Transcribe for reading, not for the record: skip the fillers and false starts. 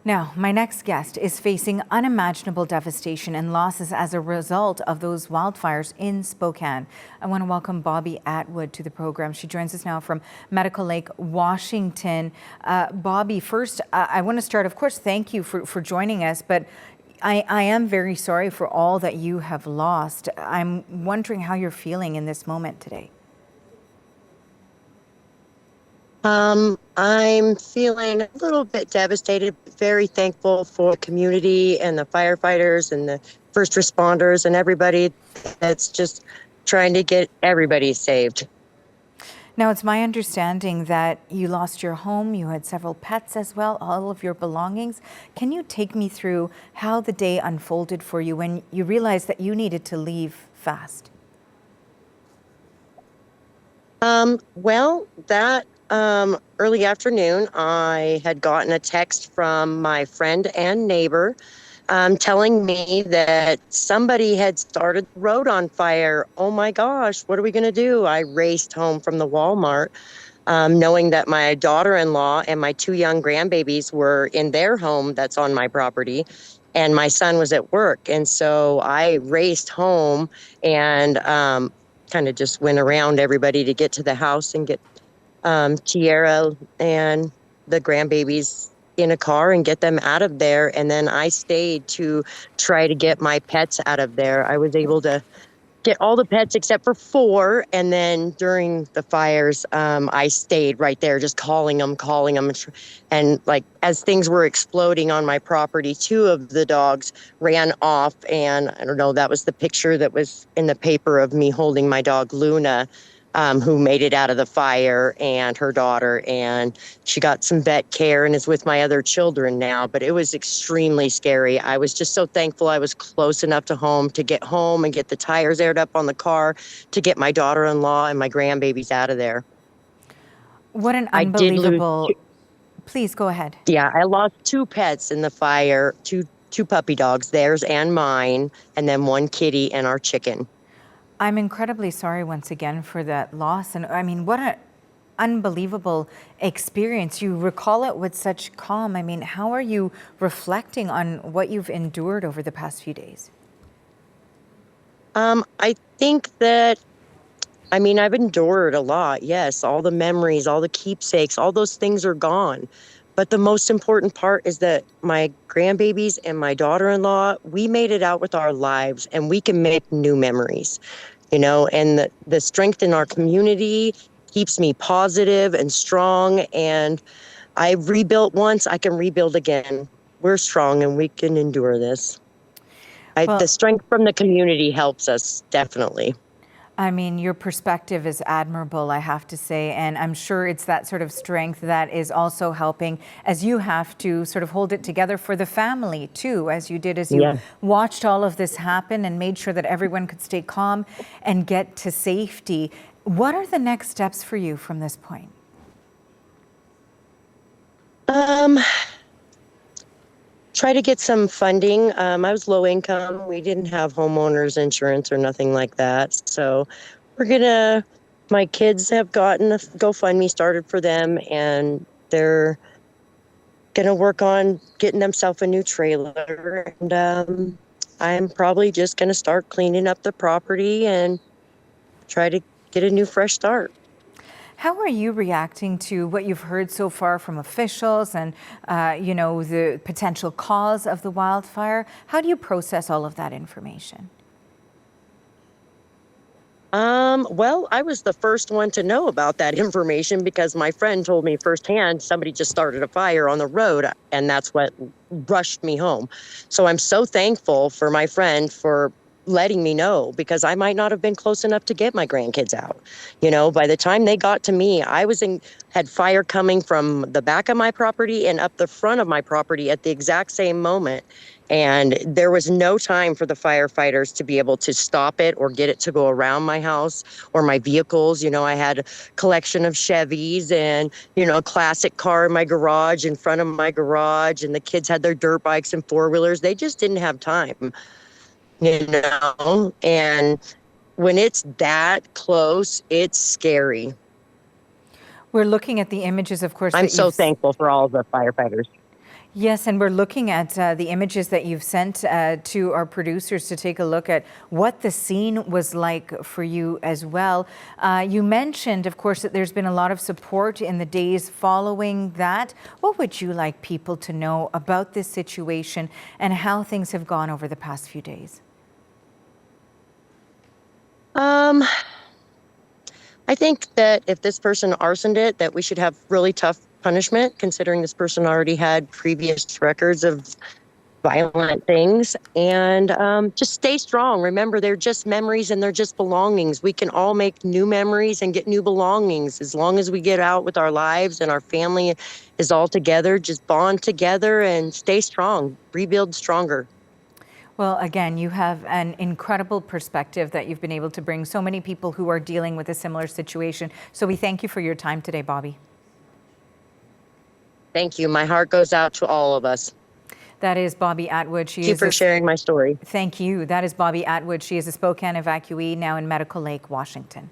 Now, my next guest is facing unimaginable devastation and losses as a result of those wildfires in Spokane. I want to welcome Bobbie Atwood to the program. She joins us now from Medical Lake, Washington. Bobbie, first, I want to start, of course, thank you for joining us, but I am very sorry for all that you have lost. I'm wondering how you're feeling in this moment today. I'm feeling a little bit devastated, but very thankful for the community and the firefighters and the first responders and everybody that's just trying to get everybody saved. Now, it's my understanding that you lost your home, you had several pets as well, all of your belongings. Can you take me through how the day unfolded for you when you realized that you needed to leave fast? That early afternoon, I had gotten a text from my friend and neighbor telling me that somebody had started the road on fire. Oh my gosh, what are we going to do? I raced home from the Walmart, knowing that my daughter-in-law and my two young grandbabies were in their home that's on my property, and my son was at work. And so I raced home and kind of just went around everybody to get to the house and get Tiara and the grandbabies in a car and get them out of there. And then I stayed to try to get my pets out of there. I was able to get all the pets except for 4. And then during the fires, I stayed right there, just calling them. And like, as things were exploding on my property, 2 of the dogs ran off. And I don't know, that was the picture that was in the paper of me holding my dog, Luna, who made it out of the fire, and her daughter, and she got some vet care and is with my other children now. But it was extremely scary. I was just so thankful I was close enough to home to get home and get the tires aired up on the car to get my daughter-in-law and my grandbabies out of there. What an unbelievable... Please go ahead. Yeah, I lost 2 pets in the fire, two puppy dogs, theirs and mine, and then 1 kitty and our chicken. I'm incredibly sorry once again for that loss. And I mean, what an unbelievable experience. You recall it with such calm. I mean, how are you reflecting on what you've endured over the past few days? I think that, I've endured a lot. Yes, all the memories, all the keepsakes, all those things are gone. But the most important part is that my grandbabies and my daughter-in-law, we made it out with our lives, and we can make new memories, and the strength in our community keeps me positive and strong. And I've rebuilt once, I can rebuild again. We're strong and we can endure this. The strength from the community helps us, definitely. I mean, your perspective is admirable, I have to say, and I'm sure it's that sort of strength that is also helping as you have to sort of hold it together for the family too, as you did, as you watched all of this happen and made sure that everyone could stay calm and get to safety. What are the next steps for you from this point? Try to get some funding. I was low income. We didn't have homeowners insurance or nothing like that. So my kids have gotten a GoFundMe started for them, and they're gonna work on getting themselves a new trailer. And I'm probably just gonna start cleaning up the property and try to get a new fresh start. How are you reacting to what you've heard so far from officials and, the potential cause of the wildfire? How do you process all of that information? Well, I was the first one to know about that information because my friend told me firsthand somebody just started a fire on the road, and that's what rushed me home. So I'm so thankful for my friend for letting me know, because I might not have been close enough to get my grandkids out. By the time they got to me, had fire coming from the back of my property and up the front of my property at the exact same moment. And there was no time for the firefighters to be able to stop it or get it to go around my house or my vehicles. I had a collection of Chevys and, a classic car in my garage, in front of my garage, and the kids had their dirt bikes and 4-wheelers. They just didn't have time. And when it's that close, it's scary. We're looking at the images, of course. I'm so thankful for all the firefighters. Yes, and we're looking at the images that you've sent to our producers to take a look at what the scene was like for you as well. You mentioned, of course, that there's been a lot of support in the days following that. What would you like people to know about this situation and how things have gone over the past few days? I think that if this person arsoned it, that we should have really tough punishment, considering this person already had previous records of violent things. And just stay strong. Remember, they're just memories and they're just belongings. We can all make new memories and get new belongings as long as we get out with our lives and our family is all together. Just bond together and stay strong, rebuild stronger. Well, again, you have an incredible perspective that you've been able to bring so many people who are dealing with a similar situation. So we thank you for your time today, Bobbie. Thank you. My heart goes out to all of us. That is Bobbie Atwood. Thank you for sharing my story. Thank you. That is Bobbie Atwood. She is a Spokane evacuee now in Medical Lake, Washington.